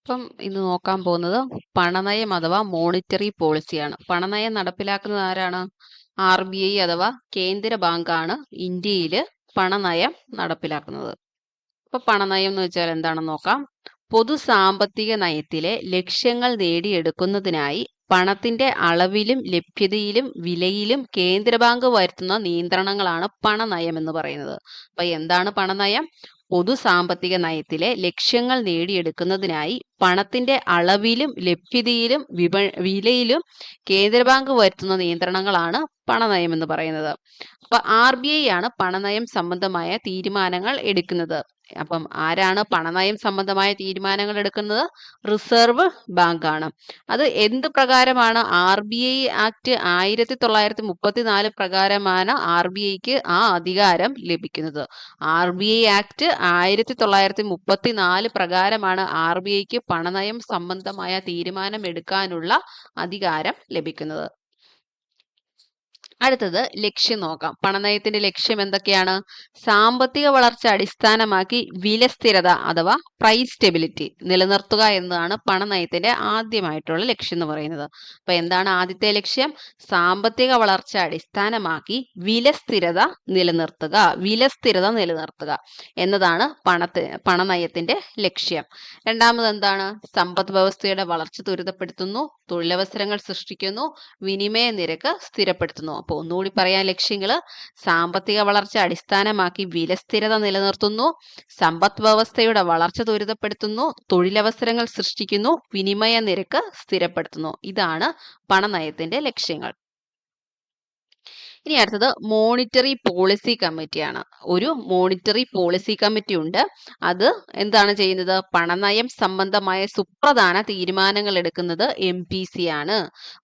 ഇപ്പം ഇന്ന് നോക്കാൻ പോകുന്നത് പണനയം അഥവാ മോണിറ്ററി പോളിസിയാണ്. പണനയം നടപ്പിലാക്കുന്നത് ആരാണ്? RBI അഥവാ കേന്ദ്ര ബാങ്കാണ് ഇന്ത്യയിൽ പണനയം നടപ്പിലാക്കുന്നത്. അപ്പൊ പണനയം എന്ന് വെച്ചാൽ എന്താണെന്ന് നോക്കാം. പൊതു സാമ്പത്തിക നയത്തിലെ ലക്ഷ്യങ്ങൾ നേടിയെടുക്കുന്നതിനായി പണത്തിന്റെ അളവിലും ലഭ്യതയിലും വിലയിലും കേന്ദ്ര ബാങ്ക് വരുത്തുന്ന നിയന്ത്രണങ്ങളാണ് പണനയം എന്ന് പറയുന്നത്. അപ്പൊ എന്താണ് പണനയം? പൊതു സാമ്പത്തിക നയത്തിലെ ലക്ഷ്യങ്ങൾ നേടിയെടുക്കുന്നതിനായി പണത്തിന്റെ അളവിലും ലഭ്യതയിലും വിലയിലും കേന്ദ്ര ബാങ്ക് വരുത്തുന്ന നിയന്ത്രണങ്ങളാണ് പണനയം എന്ന് പറയുന്നത്. അപ്പൊ RBI ആണ് പണനയം സംബന്ധമായ തീരുമാനങ്ങൾ എടുക്കുന്നത്. അപ്പം ആരാണ് പണനയം സംബന്ധമായ തീരുമാനങ്ങൾ എടുക്കുന്നത്? റിസർവ് ബാങ്ക് ആണ്. അത് എന്ത് പ്രകാരമാണ്? RBI ആക്ട് 1934 പ്രകാരമാണ് RBIക്ക് ആ അധികാരം ലഭിക്കുന്നത്. RBI ആക്ട് 1934 പ്രകാരമാണ് RBIക്ക് പണനയം സംബന്ധമായ തീരുമാനം എടുക്കാനുള്ള അധികാരം ലഭിക്കുന്നത്. അടുത്തത് ലക്ഷ്യം നോക്കാം. പണനയത്തിന്റെ ലക്ഷ്യം എന്തൊക്കെയാണ്? സാമ്പത്തിക വളർച്ച അടിസ്ഥാനമാക്കി വില സ്ഥിരത അഥവാ പ്രൈസ് സ്റ്റെബിലിറ്റി നിലനിർത്തുക എന്നതാണ് പണനയത്തിന്റെ ആദ്യമായിട്ടുള്ള ലക്ഷ്യം എന്ന് പറയുന്നത്. അപ്പൊ എന്താണ് ആദ്യത്തെ ലക്ഷ്യം? സാമ്പത്തിക വളർച്ച അടിസ്ഥാനമാക്കി വില സ്ഥിരത നിലനിർത്തുക എന്നതാണ് പണനയത്തിന്റെ ലക്ഷ്യം. രണ്ടാമത് എന്താണ്? സമ്പദ് വ്യവസ്ഥയുടെ വളർച്ച ത്വരിതപ്പെടുത്തുന്നു, തൊഴിലവസരങ്ങൾ സൃഷ്ടിക്കുന്നു, വിനിമയ നിരക്ക് സ്ഥിരപ്പെടുത്തുന്നു. അപ്പോൾ ഒന്നുകൂടി പറയാൻ ലക്ഷ്യങ്ങള്: സാമ്പത്തിക വളർച്ച അടിസ്ഥാനമാക്കി വില സ്ഥിരത നിലനിർത്തുന്നു, സമ്പദ് വ്യവസ്ഥയുടെ വളർച്ച ത്വരിതപ്പെടുത്തുന്നു, തൊഴിലവസരങ്ങൾ സൃഷ്ടിക്കുന്നു, വിനിമയ നിരക്ക് സ്ഥിരപ്പെടുത്തുന്നു. ഇതാണ് പണനയത്തിന്റെ ലക്ഷ്യങ്ങൾ. ഇനി അടുത്തത് മോണിറ്ററി പോളിസി കമ്മിറ്റിയാണ്. ഒരു മോണിറ്ററി പോളിസി കമ്മിറ്റി ഉണ്ട്. അത് എന്താണ് ചെയ്യുന്നത്? പണനയം സംബന്ധമായ സുപ്രധാന തീരുമാനങ്ങൾ എടുക്കുന്നത് MPC ആണ്.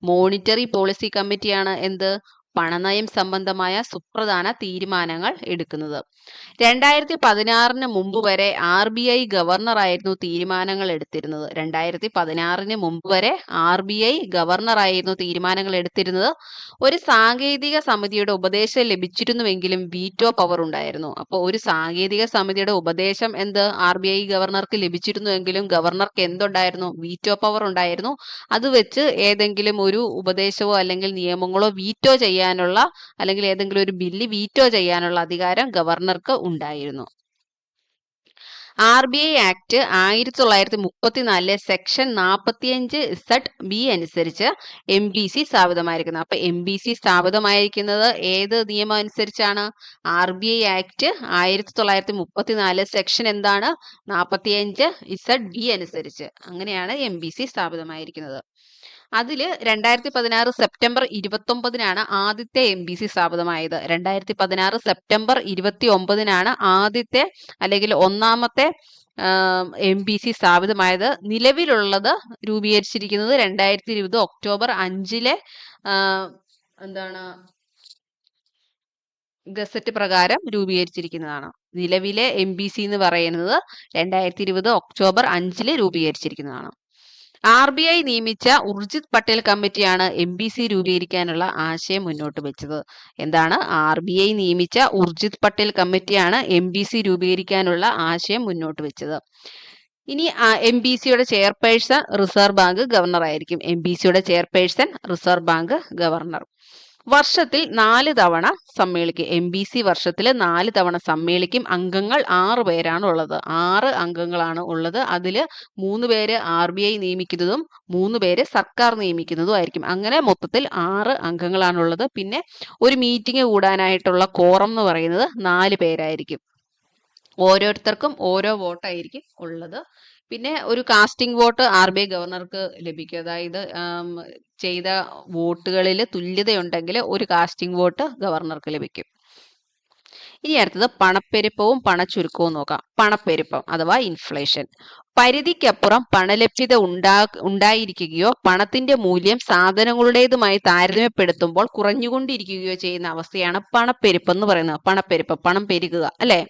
മോണിറ്ററി പോളിസി കമ്മിറ്റിയാണ് എന്ത്? പണനയം സംബന്ധമായ സുപ്രധാന തീരുമാനങ്ങൾ എടുക്കുന്നത്. 2016 മുമ്പ് വരെ RBI ഗവർണറായിരുന്നു തീരുമാനങ്ങൾ എടുത്തിരുന്നത്. 2016 മുമ്പ് വരെ RBI ഗവർണറായിരുന്നു തീരുമാനങ്ങൾ എടുത്തിരുന്നത്. ഒരു സാങ്കേതിക സമിതിയുടെ ഉപദേശം ലഭിച്ചിരുന്നുവെങ്കിലും വീറ്റോ പവർ ഉണ്ടായിരുന്നു. അപ്പോൾ ഒരു സാങ്കേതിക സമിതിയുടെ ഉപദേശം RBI ഗവർണർക്ക് ലഭിച്ചിരുന്നുവെങ്കിലും ഗവർണർക്ക് എന്തുണ്ടായിരുന്നു? വീറ്റോ പവർ ഉണ്ടായിരുന്നു. അത് വെച്ച് ഏതെങ്കിലും ഒരു ഉപദേശമോ അല്ലെങ്കിൽ നിയമങ്ങളോ വീറ്റോ ചെയ്യാനുള്ള അല്ലെങ്കിൽ ഏതെങ്കിലും ഒരു ബില്ല് വീറ്റോ ചെയ്യാനുള്ള അധികാരം ഗവർണർക്ക് ഉണ്ടായിരുന്നു. RBI ആക്ട് 1934 സെക്ഷൻ 45(z)(b) അനുസരിച്ച് MPC സ്ഥാപിതമായിരിക്കുന്നത്. അപ്പൊ MPC സ്ഥാപിതമായിരിക്കുന്നത് ഏത് നിയമം അനുസരിച്ചാണ്? RBI ആക്ട് 1934 സെക്ഷൻ എന്താണ്? 45(z)(b) അനുസരിച്ച്. അങ്ങനെയാണ് MPC സ്ഥാപിതമായിരിക്കുന്നത്. അതില് 2016 സെപ്റ്റംബർ 29 ആദ്യത്തെ MPC സ്ഥാപിതമായത്. 2016 സെപ്റ്റംബർ 29 ആദ്യത്തെ അല്ലെങ്കിൽ ഒന്നാമത്തെ MPC സ്ഥാപിതമായത്. നിലവിലുള്ളത് രൂപീകരിച്ചിരിക്കുന്നത് 2020 ഒക്ടോബർ 5 എന്താണ് ഗസറ്റ് പ്രകാരം രൂപീകരിച്ചിരിക്കുന്നതാണ്. നിലവിലെ MPC എന്ന് പറയുന്നത് 2020 ഒക്ടോബർ 5 രൂപീകരിച്ചിരിക്കുന്നതാണ്. RBI നിയമിച്ച ഉർജിത് പട്ടേൽ കമ്മിറ്റിയാണ് MPC രൂപീകരിക്കാനുള്ള ആശയം മുന്നോട്ട് വെച്ചത്. എന്താണ്? RBI നിയമിച്ച ഉർജിത് പട്ടേൽ കമ്മിറ്റിയാണ് MPC രൂപീകരിക്കാനുള്ള ആശയം മുന്നോട്ട് വെച്ചത്. ഇനി MPCയുടെ ചെയർപേഴ്സൺ റിസർവ് ബാങ്ക് ഗവർണർ ആയിരിക്കും. MPCയുടെ ചെയർപേഴ്സൺ റിസർവ് ബാങ്ക് ഗവർണർ. വർഷത്തിൽ 4 തവണ സമ്മേളിക്കും. MPC വർഷത്തിൽ 4 തവണ സമ്മേളിക്കും. അംഗങ്ങൾ 6 പേരാണ് ഉള്ളത്. 6 അംഗങ്ങളാണ് ഉള്ളത്. അതിൽ 3 പേര് RBI നിയമിക്കുന്നതും 3 പേര് സർക്കാർ നിയമിക്കുന്നതും ആയിരിക്കും. അങ്ങനെ മൊത്തത്തിൽ 6 അംഗങ്ങളാണുള്ളത്. പിന്നെ ഒരു മീറ്റിംഗ് കൂടാനായിട്ടുള്ള കോറം എന്ന് പറയുന്നത് 4 പേരായിരിക്കും. ഓരോരുത്തർക്കും ഓരോ വോട്ടായിരിക്കും ഉള്ളത്. പിന്നെ ഒരു കാസ്റ്റിംഗ് വോട്ട് RBI ഗവർണർക്ക് ലഭിക്കും. അതായത് ചെയ്ത വോട്ടുകളിൽ തുല്യതയുണ്ടെങ്കിൽ ഒരു കാസ്റ്റിംഗ് വോട്ട് ഗവർണർക്ക് ലഭിക്കും. ഇനി അടുത്തത് പണപ്പെരുപ്പവും പണച്ചുരുക്കവും നോക്കാം. പണപ്പെരുപ്പം അഥവാ ഇൻഫ്ലേഷൻ. പരിധിക്കപ്പുറം പണലഭ്യത ഉണ്ടായിരിക്കുകയോ പണത്തിന്റെ മൂല്യം സാധനങ്ങളുടേതുമായി താരതമ്യപ്പെടുത്തുമ്പോൾ കുറഞ്ഞുകൊണ്ടിരിക്കുകയോ ചെയ്യുന്ന അവസ്ഥയാണ് പണപ്പെരുപ്പം എന്ന് പറയുന്നത്. പണപ്പെരുപ്പം, പണം പെരുകുക അല്ലെ.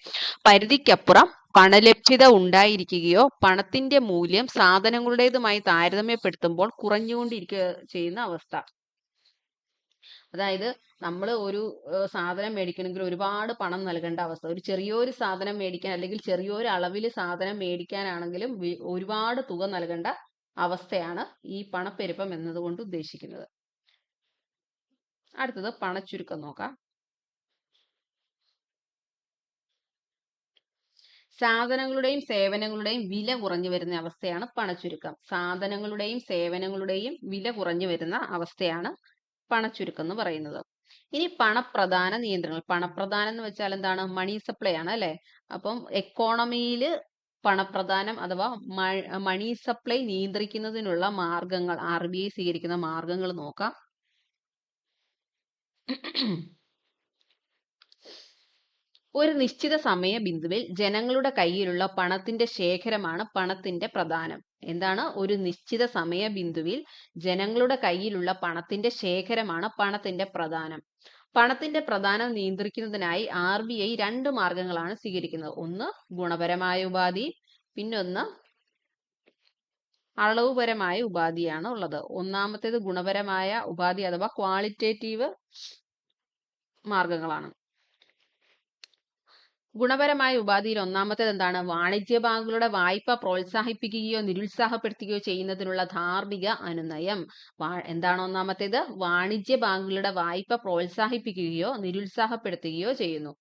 പരിധിക്കപ്പുറം പണലഭ്യത ഉണ്ടായിരിക്കുകയോ പണത്തിന്റെ മൂല്യം സാധനങ്ങളുടേതുമായി താരതമ്യപ്പെടുത്തുമ്പോൾ കുറഞ്ഞുകൊണ്ടിരിക്കുക ചെയ്യുന്ന അവസ്ഥ. അതായത് നമ്മൾ ഒരു സാധനം മേടിക്കണമെങ്കിൽ ഒരുപാട് പണം നൽകേണ്ട അവസ്ഥ. ഒരു ചെറിയൊരു സാധനം മേടിക്കാൻ അല്ലെങ്കിൽ ചെറിയൊരു അളവിൽ സാധനം മേടിക്കാനാണെങ്കിലും ഒരുപാട് തുക നൽകേണ്ട അവസ്ഥയാണ് ഈ പണപ്പെരുപ്പം എന്നതുകൊണ്ട് ഉദ്ദേശിക്കുന്നത്. അടുത്തത് പണച്ചുരുക്കം നോക്കാം. സാധനങ്ങളുടെയും സേവനങ്ങളുടെയും വില കുറഞ്ഞു വരുന്ന അവസ്ഥയാണ് പണച്ചുരുക്കം. സാധനങ്ങളുടെയും സേവനങ്ങളുടെയും വില കുറഞ്ഞു വരുന്ന അവസ്ഥയാണ് പണച്ചുരുക്കം എന്ന് പറയുന്നത്. ഇനി പണപ്രധാന നിയന്ത്രണങ്ങൾ. പണപ്രധാനം എന്ന് വെച്ചാൽ എന്താണ്? മണി സപ്ലൈ ആണ് അല്ലെ. അപ്പം എക്കോണമിയിൽ പണപ്രധാനം അഥവാ മണി സപ്ലൈ നിയന്ത്രിക്കുന്നതിനുള്ള മാർഗങ്ങൾ, RBI സ്വീകരിക്കുന്ന മാർഗങ്ങൾ നോക്കാം. ഒരു നിശ്ചിത സമയ ബിന്ദുവിൽ ജനങ്ങളുടെ കയ്യിലുള്ള പണത്തിന്റെ ശേഖരമാണ് പണത്തിന്റെ പ്രധാനം. എന്താണ്? ഒരു നിശ്ചിത സമയ ബിന്ദുവിൽ ജനങ്ങളുടെ കയ്യിലുള്ള പണത്തിന്റെ ശേഖരമാണ് പണത്തിന്റെ പ്രധാനം. പണത്തിന്റെ പ്രധാനം നിയന്ത്രിക്കുന്നതിനായി RBI 2 മാർഗങ്ങളാണ് സ്വീകരിക്കുന്നത്. ഒന്ന് ഗുണപരമായ ഉപാധി, പിന്നൊന്ന് അളവുപരമായ ഉപാധിയാണ് ഉള്ളത്. ഒന്നാമത്തേത് ഗുണപരമായ ഉപാധി അഥവാ ക്വാളിറ്റേറ്റീവ് മാർഗങ്ങളാണ്. ഗുണപരമായ ഉപാധിയിൽ ഒന്നാമത്തേത് എന്താണ്? വാണിജ്യ ബാങ്കുകളുടെ വായ്പ പ്രോത്സാഹിപ്പിക്കുകയോ നിരുത്സാഹപ്പെടുത്തുകയോ ചെയ്യുന്നതിനുള്ള ധാർമ്മിക അനുനയം. എന്താണ് ഒന്നാമത്തേത്? വാണിജ്യ ബാങ്കുകളുടെ വായ്പ പ്രോത്സാഹിപ്പിക്കുകയോ നിരുത്സാഹപ്പെടുത്തുകയോ ചെയ്യുന്നു.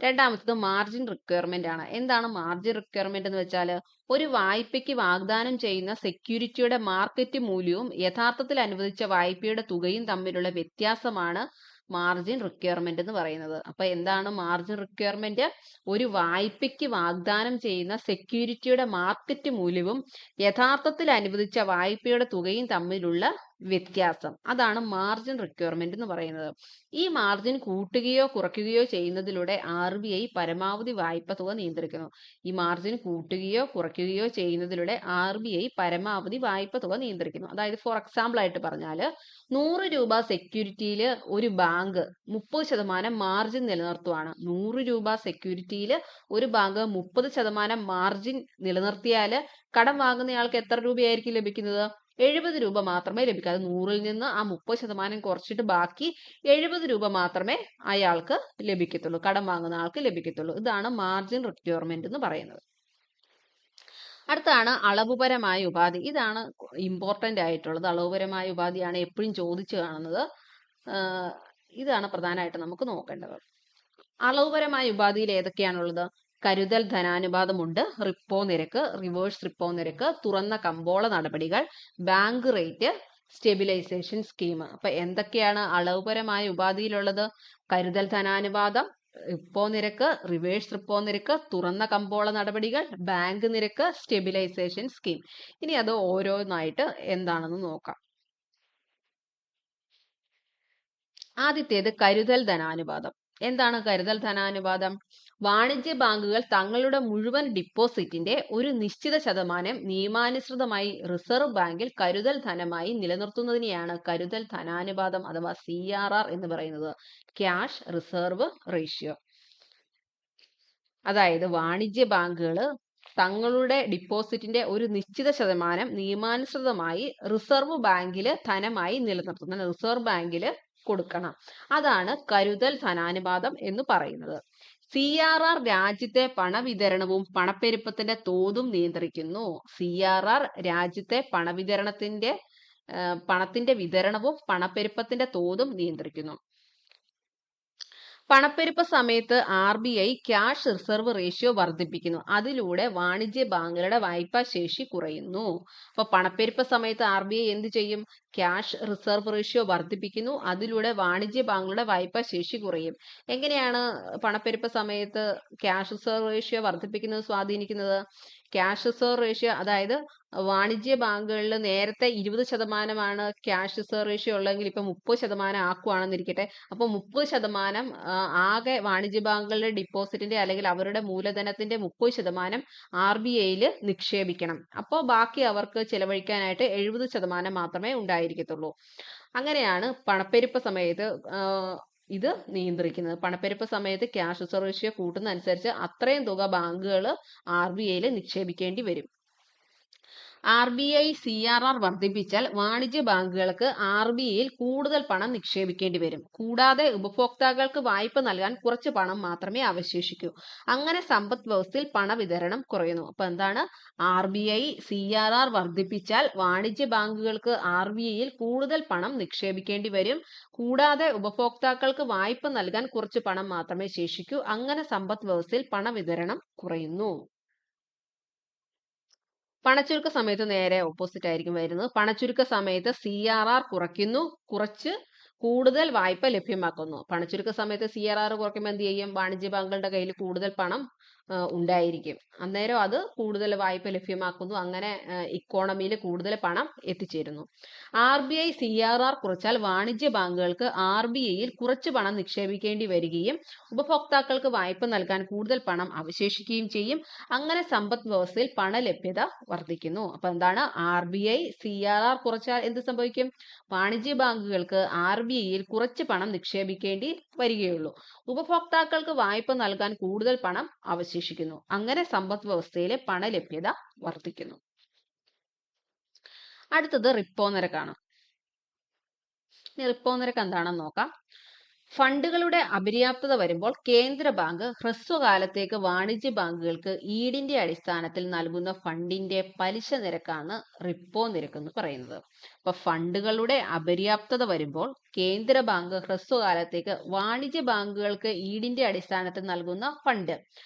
രണ്ടാമത്തത് മാർജിൻ റിക്വയർമെന്റ് ആണ്. എന്താണ് മാർജിൻ റിക്വയർമെന്റ് എന്ന് വെച്ചാൽ ഒരു വായ്പയ്ക്ക് വാഗ്ദാനം ചെയ്യുന്ന സെക്യൂരിറ്റിയുടെ മാർക്കറ്റ് മൂല്യവും യഥാർത്ഥത്തിൽ അനുവദിച്ച വായ്പയുടെ തുകയും തമ്മിലുള്ള വ്യത്യാസമാണ് മാർജിൻ റിക്വയർമെന്റ് എന്ന് പറയുന്നത്. അപ്പൊ എന്താണ് മാർജിൻ റിക്വയർമെന്റ്? ഒരു വായ്പയ്ക്ക് വാഗ്ദാനം ചെയ്യുന്ന സെക്യൂരിറ്റിയുടെ മാർക്കറ്റ് മൂല്യവും യഥാർത്ഥത്തിൽ അനുവദിച്ച വായ്പയുടെ തുകയും തമ്മിലുള്ള വ്യത്യാസം, അതാണ് മാർജിൻ റിക്വയർമെന്റ് എന്ന് പറയുന്നത്. ഈ മാർജിൻ കൂട്ടുകയോ കുറയ്ക്കുകയോ ചെയ്യുന്നതിലൂടെ RBI പരമാവധി വായ്പ തുക നിയന്ത്രിക്കുന്നു. ഈ മാർജിൻ കൂട്ടുകയോ കുറയ്ക്കുകയോ ചെയ്യുന്നതിലൂടെ RBI പരമാവധി വായ്പ തുക നിയന്ത്രിക്കുന്നു. അതായത് ഫോർ എക്സാമ്പിൾ ആയിട്ട് പറഞ്ഞാൽ 100 രൂപ സെക്യൂരിറ്റിയിൽ ഒരു ബാങ്ക് 30% മാർജിൻ നിലനിർത്തുവാണ്. 100 രൂപ സെക്യൂരിറ്റിയിൽ ഒരു ബാങ്ക് 30% മാർജിൻ നിലനിർത്തിയാൽ കടം വാങ്ങുന്നയാൾക്ക് എത്ര രൂപയായിരിക്കും ലഭിക്കുന്നത്? 70 രൂപ മാത്രമേ ലഭിക്കൂ. അത് 100ൽ നിന്ന് ആ 30% കുറച്ചിട്ട് ബാക്കി 70 രൂപ മാത്രമേ അയാൾക്ക് ലഭിക്കത്തുള്ളൂ, കടം വാങ്ങുന്ന ആൾക്ക് ലഭിക്കത്തുള്ളൂ. ഇതാണ് മാർജിൻ റിക്വയർമെന്റ് എന്ന് പറയുന്നത്. അടുത്താണ് അളവുപരമായ ഉപാധി. ഇതാണ് ഇമ്പോർട്ടന്റ് ആയിട്ടുള്ളത്. അളവുപരമായ ഉപാധിയാണ് എപ്പോഴും ചോദിച്ചു കാണുന്നത്. ഇതാണ് പ്രധാനമായിട്ട് നമുക്ക് നോക്കേണ്ടത്. അളവുപരമായ ഉപാധിയിൽ ഏതൊക്കെയാണുള്ളത്? കരുതൽ ധനാനുപാതമുണ്ട്, റിപ്പോ നിരക്ക്, റിവേഴ്സ് റിപ്പോ നിരക്ക്, തുറന്ന കമ്പോള നടപടികൾ, ബാങ്ക് റേറ്റ്, സ്റ്റെബിലൈസേഷൻ സ്കീം. അപ്പൊ എന്തൊക്കെയാണ് അളവുപരമായ ഉപാധിയിലുള്ളത്? കരുതൽ ധനാനുപാതം, റിപ്പോ നിരക്ക്, റിവേഴ്സ് റിപ്പോ നിരക്ക്, തുറന്ന കമ്പോള നടപടികൾ, ബാങ്ക് നിരക്ക്, സ്റ്റെബിലൈസേഷൻ സ്കീം. ഇനി അത് ഓരോന്നായിട്ട് എന്താണെന്ന് നോക്കാം. ആദ്യത്തേത് കരുതൽ ധനാനുപാതം. എന്താണ് കരുതൽ ധനാനുപാതം? വാണിജ്യ ബാങ്കുകൾ തങ്ങളുടെ മുഴുവൻ ഡിപ്പോസിറ്റിന്റെ ഒരു നിശ്ചിത ശതമാനം നിയമാനുസൃതമായി റിസർവ് ബാങ്കിൽ കരുതൽ ധനമായി നിലനിർത്തുന്നതിനെയാണ് കരുതൽ ധനാനുപാതം അഥവാ CRR എന്ന് പറയുന്നത്. Cash reserve ratio. അതായത് വാണിജ്യ ബാങ്കുകൾ തങ്ങളുടെ ഡിപ്പോസിറ്റിന്റെ ഒരു നിശ്ചിത ശതമാനം നിയമാനുസൃതമായി റിസർവ് ബാങ്കിൽ ധനമായി നിലനിർത്തുന്ന റിസർവ് ബാങ്കിൽ കൊടുക്കണം. അതാണ് കരുതൽ ധനാനുപാതം എന്ന് പറയുന്നത്. CRR രാജ്യത്തെ പണവിതരണവും പണപ്പെരുപ്പത്തിന്റെ തോതും നിയന്ത്രിക്കുന്നു. CRR രാജ്യത്തെ പണത്തിന്റെ വിതരണവും പണപ്പെരുപ്പത്തിന്റെ തോതും നിയന്ത്രിക്കുന്നു. പണപ്പെരുപ്പ സമയത്ത് RBI ക്യാഷ് റിസർവ് റേഷ്യോ വർദ്ധിപ്പിക്കുന്നു. അതിലൂടെ വാണിജ്യ ബാങ്കുകളുടെ വായ്പാ ശേഷി കുറയുന്നു. അപ്പൊ പണപ്പെരുപ്പ സമയത്ത് RBI എന്ത് ചെയ്യും? ക്യാഷ് റിസർവ് റേഷ്യോ വർദ്ധിപ്പിക്കുന്നു. അതിലൂടെ വാണിജ്യ ബാങ്കുകളുടെ വായ്പാ ശേഷി കുറയും. എങ്ങനെയാണ് പണപ്പെരുപ്പ സമയത്ത് ക്യാഷ് റിസർവ് റേഷ്യോ വർദ്ധിപ്പിക്കുന്നത് സ്വാധീനിക്കുന്നത്? ക്യാഷ് റിസർവ് റേഷ്യോ, അതായത് വാണിജ്യ ബാങ്കുകളിൽ നേരത്തെ 20% ക്യാഷ് റിസർവ് റേഷ്യോ ഉള്ളെങ്കിൽ ഇപ്പൊ 30% ആക്കുവാണെന്നിരിക്കട്ടെ. അപ്പൊ 30% ആകെ വാണിജ്യ ബാങ്കുകളുടെ ഡിപ്പോസിറ്റിന്റെ അല്ലെങ്കിൽ അവരുടെ മൂലധനത്തിന്റെ 30% RBIയിൽ നിക്ഷേപിക്കണം. അപ്പോൾ ബാക്കി അവർക്ക് ചെലവഴിക്കാനായിട്ട് 70% മാത്രമേ ഉണ്ടായിരിക്കത്തുള്ളൂ. അങ്ങനെയാണ് പണപ്പെരുപ്പ സമയത്ത് ഇത് നിയന്ത്രിക്കുന്നത്. പണപ്പെരുപ്പ സമയത്ത് ക്യാഷ് റിസർവ് റേഷ്യോ കൂട്ടുന്ന അനുസരിച്ച് അത്രയും തുക ബാങ്കുകൾ RBIയിൽ നിക്ഷേപിക്കേണ്ടി വരും. RBI CRR വർദ്ധിപ്പിച്ചാൽ വാണിജ്യ ബാങ്കുകൾക്ക് RBIയിൽ കൂടുതൽ പണം നിക്ഷേപിക്കേണ്ടി വരും. കൂടാതെ ഉപഭോക്താക്കൾക്ക് വായ്പ നൽകാൻ കുറച്ച് പണം മാത്രമേ അവശേഷിക്കൂ. അങ്ങനെ സമ്പദ് വ്യവസ്ഥയിൽ പണവിതരണം കുറയുന്നു. അപ്പൊ എന്താണ്? RBI CRR വർദ്ധിപ്പിച്ചാൽ വാണിജ്യ ബാങ്കുകൾക്ക് RBIയിൽ കൂടുതൽ പണം നിക്ഷേപിക്കേണ്ടി വരും. കൂടാതെ ഉപഭോക്താക്കൾക്ക് വായ്പ നൽകാൻ കുറച്ച് പണം മാത്രമേ ശേഷിക്കൂ. അങ്ങനെ സമ്പദ് വ്യവസ്ഥയിൽ പണവിതരണം കുറയുന്നു. പണച്ചുരുക്ക സമയത്ത് നേരെ ഓപ്പോസിറ്റ് ആയിരിക്കും വരുന്നത്. പണച്ചുരുക്ക സമയത്ത് CRR കുറയ്ക്കുന്നു, കുറച്ച് കൂടുതൽ വായ്പ ലഭ്യമാക്കുന്നു. പണച്ചുരുക്ക സമയത്ത് CRR കുറയ്ക്കുമ്പോൾ എന്ത് ചെയ്യും? വാണിജ്യ ബാങ്കുകളുടെ കയ്യിൽ കൂടുതൽ പണം ഉണ്ടായിരിക്കും. അന്നേരം അത് കൂടുതൽ വായ്പ ലഭ്യമാക്കുന്നു. അങ്ങനെ ഇക്കോണമിയിൽ കൂടുതൽ പണം എത്തിച്ചേരുന്നു. RBI CRR കുറച്ചാൽ വാണിജ്യ ബാങ്കുകൾക്ക് RBIയിൽ കുറച്ച് പണം നിക്ഷേപിക്കേണ്ടി വരികയും ഉപഭോക്താക്കൾക്ക് വായ്പ നൽകാൻ കൂടുതൽ പണം അവശേഷിക്കുകയും ചെയ്യും. അങ്ങനെ സമ്പദ് വ്യവസ്ഥയിൽ പണലഭ്യത വർദ്ധിക്കുന്നു. അപ്പൊ എന്താണ്? RBI CRR കുറച്ചാൽ എന്ത് സംഭവിക്കും? വാണിജ്യ ബാങ്കുകൾക്ക് RBIയിൽ കുറച്ച് പണം നിക്ഷേപിക്കേണ്ടി വരികയുള്ളൂ. ഉപഭോക്താക്കൾക്ക് വായ്പ നൽകാൻ കൂടുതൽ പണം അവശേഷിക്കുന്നു. അങ്ങനെ സമ്പദ് വ്യവസ്ഥയിലെ പണലഭ്യത വർദ്ധിക്കുന്നു. അടുത്തത് റിപ്പോ നിരക്കാണ്. റിപ്പോ നിരക്ക് എന്താണെന്ന് നോക്കാം. ഫണ്ടുകളുടെ അപര്യാപ്തത വരുമ്പോൾ കേന്ദ്ര ബാങ്ക് ഹ്രസ്വകാലത്തേക്ക് വാണിജ്യ ബാങ്കുകൾക്ക് ഈടിന്റെ അടിസ്ഥാനത്തിൽ നൽകുന്ന ഫണ്ടിന്റെ പലിശ നിരക്കാണ് റിപ്പോ നിരക്ക് എന്ന് പറയുന്നത്. അപ്പൊ ഫണ്ടുകളുടെ അപര്യാപ്തത വരുമ്പോൾ കേന്ദ്ര ബാങ്ക് ഹ്രസ്വകാലത്തേക്ക് വാണിജ്യ ബാങ്കുകൾക്ക് ഈടിന്റെ അടിസ്ഥാനത്തിൽ നൽകുന്ന ഫണ്ട്,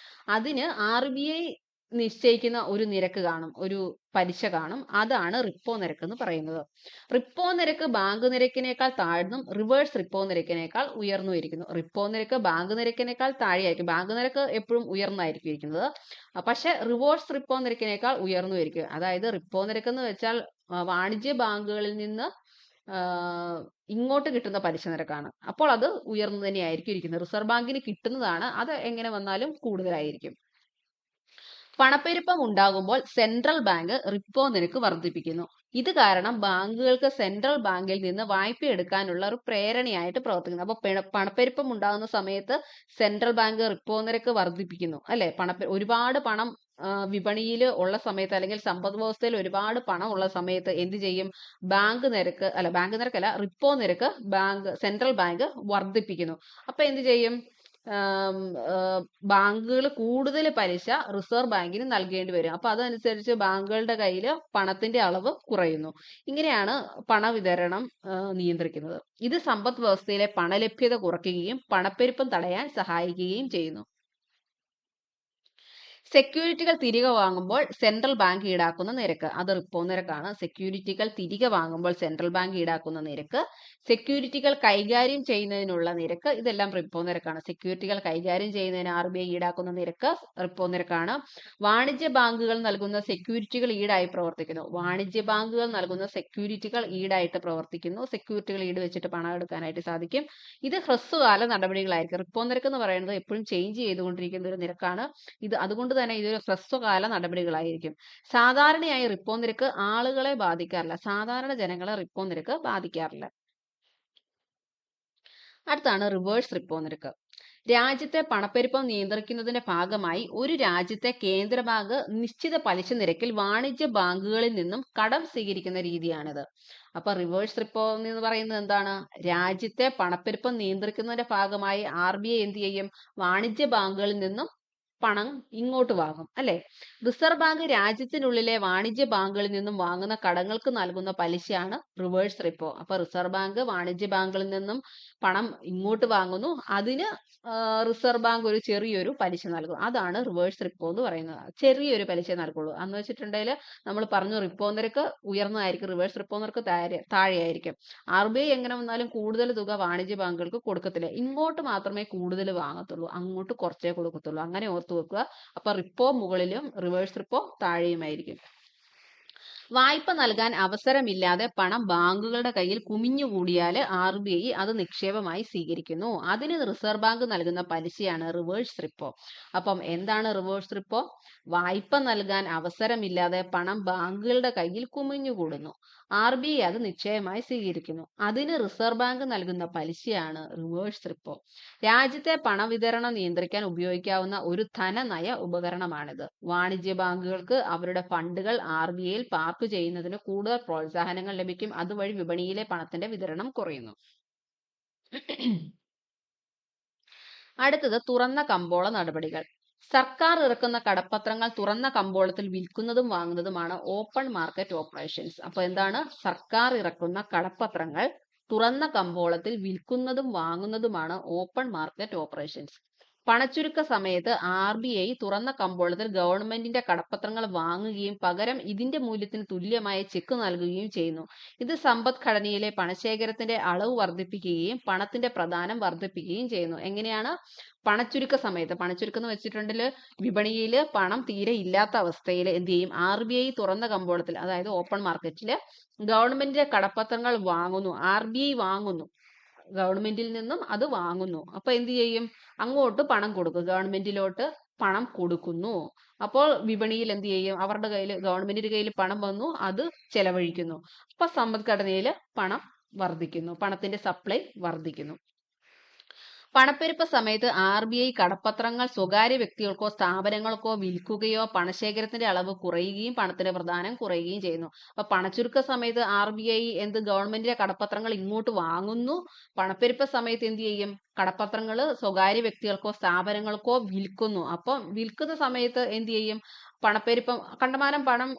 അതിന് RBI നിശ്ചയിക്കുന്ന ഒരു നിരക്ക് കാണും, ഒരു പലിശ കാണും. അതാണ് റിപ്പോ നിരക്ക് എന്ന് പറയുന്നത്. റിപ്പോ നിരക്ക് ബാങ്ക് നിരക്കിനേക്കാൾ താഴ്ന്നും റിവേഴ്സ് റിപ്പോ നിരക്കിനേക്കാൾ ഉയർന്നു ഇരിക്കുന്നു. റിപ്പോ നിരക്ക് ബാങ്ക് നിരക്കിനേക്കാൾ താഴെയായിരിക്കും. ബാങ്ക് നിരക്ക് എപ്പോഴും ഉയർന്നായിരിക്കും ഇരിക്കുന്നത്. പക്ഷെ റിവേഴ്സ് റിപ്പോ നിരക്കിനേക്കാൾ ഉയർന്നു ഇരിക്കും. അതായത് റിപ്പോ നിരക്ക് എന്ന് വെച്ചാൽ വാണിജ്യ ബാങ്കുകളിൽ നിന്ന് ഇങ്ങോട്ട് കിട്ടുന്ന പലിശ നിരക്കാണ്. അപ്പോൾ അത് ഉയർന്നു തന്നെയായിരിക്കും ഇരിക്കുന്നത്. റിസർവ് ബാങ്കിന് കിട്ടുന്നതാണ്, അത് എങ്ങനെ വന്നാലും കൂടുതലായിരിക്കും. പണപ്പെരുപ്പം ഉണ്ടാകുമ്പോൾ സെൻട്രൽ ബാങ്ക് റിപ്പോ നിരക്ക് വർദ്ധിപ്പിക്കുന്നു. ഇത് കാരണം ബാങ്കുകൾക്ക് സെൻട്രൽ ബാങ്കിൽ നിന്ന് വായ്പ എടുക്കാനുള്ള ഒരു പ്രേരണയായിട്ട് പ്രവർത്തിക്കുന്നു. അപ്പൊ പണപ്പെരുപ്പം ഉണ്ടാകുന്ന സമയത്ത് സെൻട്രൽ ബാങ്ക് റിപ്പോ നിരക്ക് വർദ്ധിപ്പിക്കുന്നു, അല്ലെ? ഒരുപാട് പണം വിപണിയിൽ ഉള്ള സമയത്ത്, അല്ലെങ്കിൽ സമ്പദ് വ്യവസ്ഥയിൽ ഒരുപാട് പണം ഉള്ള സമയത്ത് എന്ത് ചെയ്യും? ബാങ്ക് നിരക്കല്ല, റിപ്പോ നിരക്ക് സെൻട്രൽ ബാങ്ക് വർദ്ധിപ്പിക്കുന്നു. അപ്പൊ എന്ത് ചെയ്യും? ബാങ്കുകൾ കൂടുതൽ പലിശ റിസർവ് ബാങ്കിന് നൽകേണ്ടി വരും. അപ്പൊ അതനുസരിച്ച് ബാങ്കുകളുടെ കയ്യിൽ പണത്തിന്റെ അളവ് കുറയുന്നു. ഇങ്ങനെയാണ് പണവിതരണം നിയന്ത്രിക്കുന്നത്. ഇത് സമ്പദ് വ്യവസ്ഥയിലെ പണലഭ്യത കുറയ്ക്കുകയും പണപ്പെരുപ്പം തടയാൻ സഹായിക്കുകയും ചെയ്യുന്നു. സെക്യൂരിറ്റികൾ തിരികെ വാങ്ങുമ്പോൾ സെൻട്രൽ ബാങ്ക് ഈടാക്കുന്ന നിരക്ക്, അത് റിപ്പോ നിരക്കാണ്. സെക്യൂരിറ്റികൾ തിരികെ വാങ്ങുമ്പോൾ സെൻട്രൽ ബാങ്ക് ഈടാക്കുന്ന നിരക്ക്, സെക്യൂരിറ്റികൾ കൈകാര്യം ചെയ്യുന്നതിനുള്ള നിരക്ക്, ഇതെല്ലാം റിപ്പോ നിരക്കാണ്. സെക്യൂരിറ്റികൾ കൈകാര്യം ചെയ്യുന്നതിന് RBI ഈടാക്കുന്ന നിരക്ക് റിപ്പോ നിരക്കാണ്. വാണിജ്യ ബാങ്കുകൾ നൽകുന്ന സെക്യൂരിറ്റികൾ ഈടായി പ്രവർത്തിക്കുന്നു. വാണിജ്യ ബാങ്കുകൾ നൽകുന്ന സെക്യൂരിറ്റികൾ ഈടായിട്ട് പ്രവർത്തിക്കുന്നു. സെക്യൂരിറ്റികൾ ഈട് വെച്ചിട്ട് പണം എടുക്കാനായിട്ട് സാധിക്കും. ഇത് ഹ്രസ്വകാല നടപടികളായിരിക്കും. റിപ്പോ നിരക്ക് എന്ന് പറയുന്നത് എപ്പോഴും ചേഞ്ച് ചെയ്തുകൊണ്ടിരിക്കുന്ന ഒരു നിരക്കാണ്. അതുകൊണ്ട് തന്നെ ഇതൊരു ഹ്രസ്വകാല നടപടികളായിരിക്കും. സാധാരണയായി റിപ്പോ നിരക്ക് ആളുകളെ ബാധിക്കാറില്ല. സാധാരണ ജനങ്ങളെ റിപ്പോ നിരക്ക് ബാധിക്കാറില്ല. അടുത്താണ് റിവേഴ്സ് റിപ്പോ നിരക്ക്. രാജ്യത്തെ പണപ്പെരുപ്പം നിയന്ത്രിക്കുന്നതിന്റെ ഭാഗമായി ഒരു രാജ്യത്തെ കേന്ദ്ര ബാങ്ക് നിശ്ചിത പലിശ നിരക്കിൽ വാണിജ്യ ബാങ്കുകളിൽ നിന്നും കടം സ്വീകരിക്കുന്ന രീതിയാണിത്. അപ്പൊ റിവേഴ്സ് റിപ്പോ എന്ന് പറയുന്നത് എന്താണ്? രാജ്യത്തെ പണപ്പെരുപ്പം നിയന്ത്രിക്കുന്നതിന്റെ ഭാഗമായി RBI എന്ത് ചെയ്യും? വാണിജ്യ ബാങ്കുകളിൽ നിന്നും പണം ഇങ്ങോട്ട് വാങ്ങും, അല്ലെ? റിസർവ് ബാങ്ക് രാജ്യത്തിനുള്ളിലെ വാണിജ്യ ബാങ്കുകളിൽ നിന്നും വാങ്ങുന്ന കടങ്ങൾക്ക് നൽകുന്ന പലിശയാണ് റിവേഴ്സ് റിപ്പോ. അപ്പൊ റിസർവ് ബാങ്ക് വാണിജ്യ ബാങ്കുകളിൽ നിന്നും പണം ഇങ്ങോട്ട് വാങ്ങുന്നു, അതിന് റിസർവ് ബാങ്ക് ഒരു ചെറിയൊരു പലിശ നൽകും. അതാണ് റിവേഴ്സ് റിപ്പോ എന്ന് പറയുന്നത്. ചെറിയൊരു പലിശ നൽകുള്ളൂ. എന്ന് വെച്ചിട്ടുണ്ടെങ്കിൽ നമ്മൾ പറഞ്ഞു റിപ്പോ നിരക്ക് ഉയർന്നതായിരിക്കും, റിവേഴ്സ് റിപ്പോ നിരക്ക് താഴെയായിരിക്കും. RBI എങ്ങനെ വന്നാലും കൂടുതൽ തുക വാണിജ്യ ബാങ്കുകൾക്ക് കൊടുക്കത്തില്ല. ഇങ്ങോട്ട് മാത്രമേ കൂടുതൽ വാങ്ങത്തുള്ളൂ, അങ്ങോട്ട് കുറച്ചേ കൊടുക്കത്തുള്ളൂ. അങ്ങനെ ഓർത്തു വെക്കുക. അപ്പൊ റിപ്പോ മുകളിലും റിവേഴ്സ് റിപ്പോ താഴെയുമായിരിക്കും. വായ്പ നൽകാൻ അവസരമില്ലാതെ പണം ബാങ്കുകളുടെ കയ്യിൽ കുമിഞ്ഞുകൂടിയാൽ RBI അത് നിക്ഷേപമായി സ്വീകരിക്കുന്നു. അതിന് റിസർവ് ബാങ്ക് നൽകുന്ന പലിശയാണ് റിവേഴ്സ് റിപ്പോ. അപ്പം എന്താണ് റിവേഴ്സ് റിപ്പോ? വായ്പ നൽകാൻ അവസരമില്ലാതെ പണം ബാങ്കുകളുടെ കയ്യിൽ കുമിഞ്ഞുകൂടുന്നു. RBI അത് നിക്ഷേപമായി സ്വീകരിക്കുന്നു. അതിന് റിസർവ് ബാങ്ക് നൽകുന്ന പലിശയാണ് റിവേഴ്സ് റിപ്പോ. രാജ്യത്തെ പണവിതരണം നിയന്ത്രിക്കാൻ ഉപയോഗിക്കാവുന്ന ഒരു ധനനയ ഉപകരണമാണിത്. വാണിജ്യ ബാങ്കുകൾക്ക് അവരുടെ ഫണ്ടുകൾ RBIയിൽ പാർക്ക് മാർക്ക് ചെയ്യുന്നതിന് കൂടുതൽ പ്രോത്സാഹനങ്ങൾ ലഭിക്കും. അതുവഴി വിപണിയിലെ പണത്തിന്റെ വിതരണം കുറയുന്നു. അടുത്തത് തുറന്ന കമ്പോള നടപടികൾ. സർക്കാർ ഇറക്കുന്ന കടപ്പത്രങ്ങൾ തുറന്ന കമ്പോളത്തിൽ വിൽക്കുന്നതും വാങ്ങുന്നതുമാണ് ഓപ്പൺ മാർക്കറ്റ് ഓപ്പറേഷൻസ്. അപ്പൊ എന്താണ്? സർക്കാർ ഇറക്കുന്ന കടപ്പത്രങ്ങൾ തുറന്ന കമ്പോളത്തിൽ വിൽക്കുന്നതും വാങ്ങുന്നതുമാണ് ഓപ്പൺ മാർക്കറ്റ് ഓപ്പറേഷൻസ്. പണച്ചുരുക്ക സമയത്ത് RBI തുറന്ന കമ്പോളത്തിൽ ഗവൺമെന്റിന്റെ കടപ്പത്രങ്ങൾ വാങ്ങുകയും പകരം ഇതിന്റെ മൂല്യത്തിന് തുല്യമായ ചെക്ക് നൽകുകയും ചെയ്യുന്നു. ഇത് സമ്പദ്ഘടനയിലെ പണശേഖരത്തിന്റെ അളവ് വർദ്ധിപ്പിക്കുകയും പണത്തിന്റെ പ്രദാനം വർദ്ധിപ്പിക്കുകയും ചെയ്യുന്നു. എങ്ങനെയാണ്? പണച്ചുരുക്ക സമയത്ത്, പണച്ചുരുക്കം എന്ന് വെച്ചിട്ടുണ്ടെങ്കിൽ വിപണിയിൽ പണം തീരെ ഇല്ലാത്ത അവസ്ഥയിൽ എന്ത് ചെയ്യും? RBI തുറന്ന കമ്പോളത്തിൽ, അതായത് ഓപ്പൺ മാർക്കറ്റിൽ ഗവൺമെന്റിന്റെ കടപ്പത്രങ്ങൾ വാങ്ങുന്നു. RBI വാങ്ങുന്നു, ഗവൺമെന്റിൽ നിന്നും അത് വാങ്ങുന്നു. അപ്പൊ എന്ത് ചെയ്യും? അങ്ങോട്ട് പണം കൊടുക്കും, ഗവൺമെന്റിലോട്ട് പണം കൊടുക്കുന്നു. അപ്പോൾ വിപണിയിൽ എന്ത് ചെയ്യും? അവരുടെ കയ്യിൽ, ഗവൺമെന്റിന്റെ കയ്യിൽ പണം വന്നു, അത് ചെലവഴിക്കുന്നു. അപ്പൊ സമ്പദ്ഘടനയിൽ പണം വർദ്ധിക്കുന്നു, പണത്തിന്റെ സപ്ലൈ വർദ്ധിക്കുന്നു. പണപ്പെരുപ്പ സമയത്ത് RBI കടപ്പത്രങ്ങൾ സ്വകാര്യ വ്യക്തികൾക്കോ സ്ഥാപനങ്ങൾക്കോ വിൽക്കുകയോ പണശേഖരത്തിന്റെ അളവ് കുറയുകയും പണത്തിന്റെ പ്രദാനം കുറയുകയും ചെയ്യുന്നു. അപ്പൊ പണച്ചുരുക്ക സമയത്ത് RBI ഗവൺമെന്റിന്റെ കടപ്പത്രങ്ങൾ ഇങ്ങോട്ട് വാങ്ങുന്നു. പണപ്പെരുപ്പ സമയത്ത് എന്ത് ചെയ്യും? കടപ്പത്രങ്ങൾ സ്വകാര്യ വ്യക്തികൾക്കോ സ്ഥാപനങ്ങൾക്കോ വിൽക്കുന്നു. അപ്പം വിൽക്കുന്ന സമയത്ത് എന്ത് ചെയ്യും? പണപ്പെരുപ്പം, കണ്ടമാനം പണം